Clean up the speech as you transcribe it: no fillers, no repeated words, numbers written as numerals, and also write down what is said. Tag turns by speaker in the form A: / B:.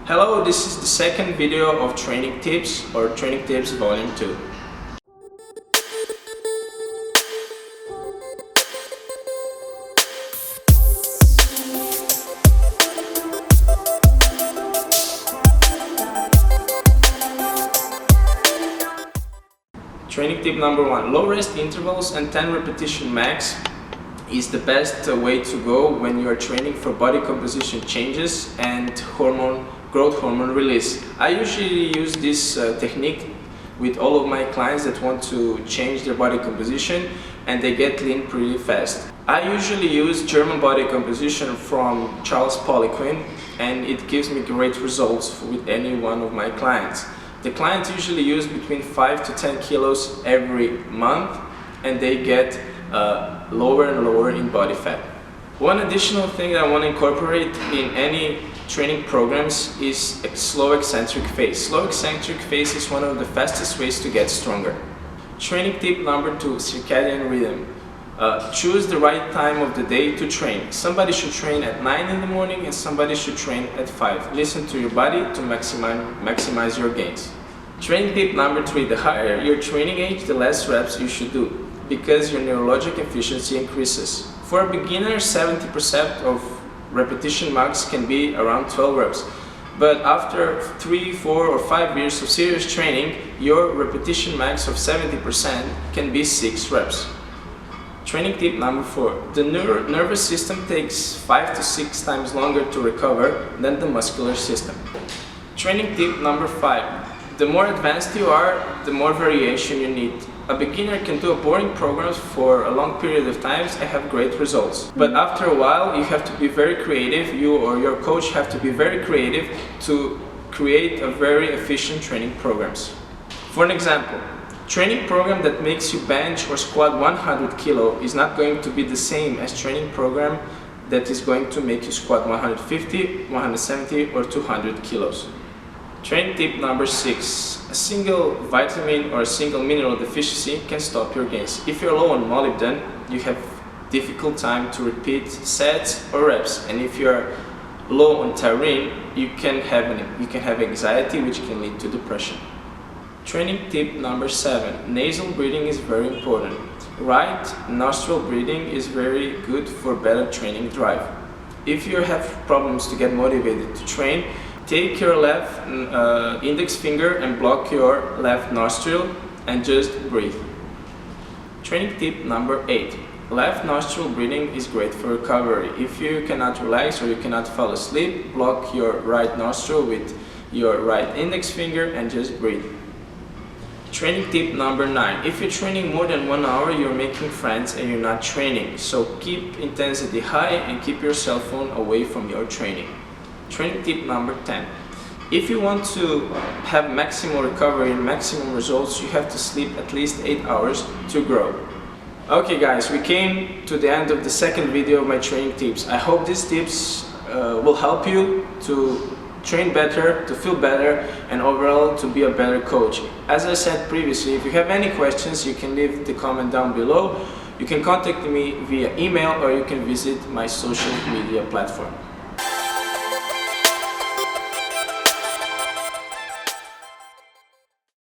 A: Hello, this is the second video of Training Tips or Training Tips Volume 2. Training tip number 1. Low rest intervals and 10 repetition max is the best way to go when you are training for body composition changes and growth hormone release. I usually use this technique with all of my clients that want to change their body composition and they get lean pretty fast. I usually use German body composition from Charles Poliquin, and it gives me great results with any one of my clients. The clients usually use between 5 to 10 kilos every month, and they get lower and lower in body fat. One additional thing that I want to incorporate in any training programs is a slow eccentric phase. Slow eccentric phase is one of the fastest ways to get stronger. Training tip number 2, circadian rhythm. Choose the right time of the day to train. Somebody should train at 9 in the morning and somebody should train at 5. Listen to your body to maximize your gains. Training tip number 3, the higher your training age, the less reps you should do, because your neurologic efficiency increases. For a beginner, 70% of repetition max can be around 12 reps. But after 3, 4 or 5 years of serious training, your repetition max of 70% can be 6 reps. Training tip number 4. The nervous system takes 5 to 6 times longer to recover than the muscular system. Training tip number 5. The more advanced you are, the more variation you need. A beginner can do a boring program for a long period of time and have great results. But after a while, you have to be very creative, you or your coach have to be very creative to create a very efficient training programs. For an example, training program that makes you bench or squat 100 kilo is not going to be the same as training program that is going to make you squat 150, 170 or 200 kilos. Training tip number 6. A single vitamin or a single mineral deficiency can stop your gains. If you're low on molybdenum, you have difficult time to repeat sets or reps, and if you're low on taurine, you can have anxiety, which can lead to depression. Training tip number 7. Nasal breathing is very important. Right nostril breathing is very good for better training drive. If you have problems to get motivated to train, take your left index finger and block your left nostril and just breathe. Training tip number 8. Left nostril breathing is great for recovery. If you cannot relax or you cannot fall asleep, block your right nostril with your right index finger and just breathe. Training tip number 9. If you're training more than 1 hour, you're making friends and you're not training. So keep intensity high and keep your cell phone away from your training. Training tip number 10. If you want to have maximum recovery and maximum results, you have to sleep at least 8 hours to grow. Okay guys, we came to the end of the second video of my training tips. I hope these tips will help you to train better, to feel better, and overall to be a better coach. As I said previously, if you have any questions, you can leave the comment down below. You can contact me via email or you can visit my social media platform.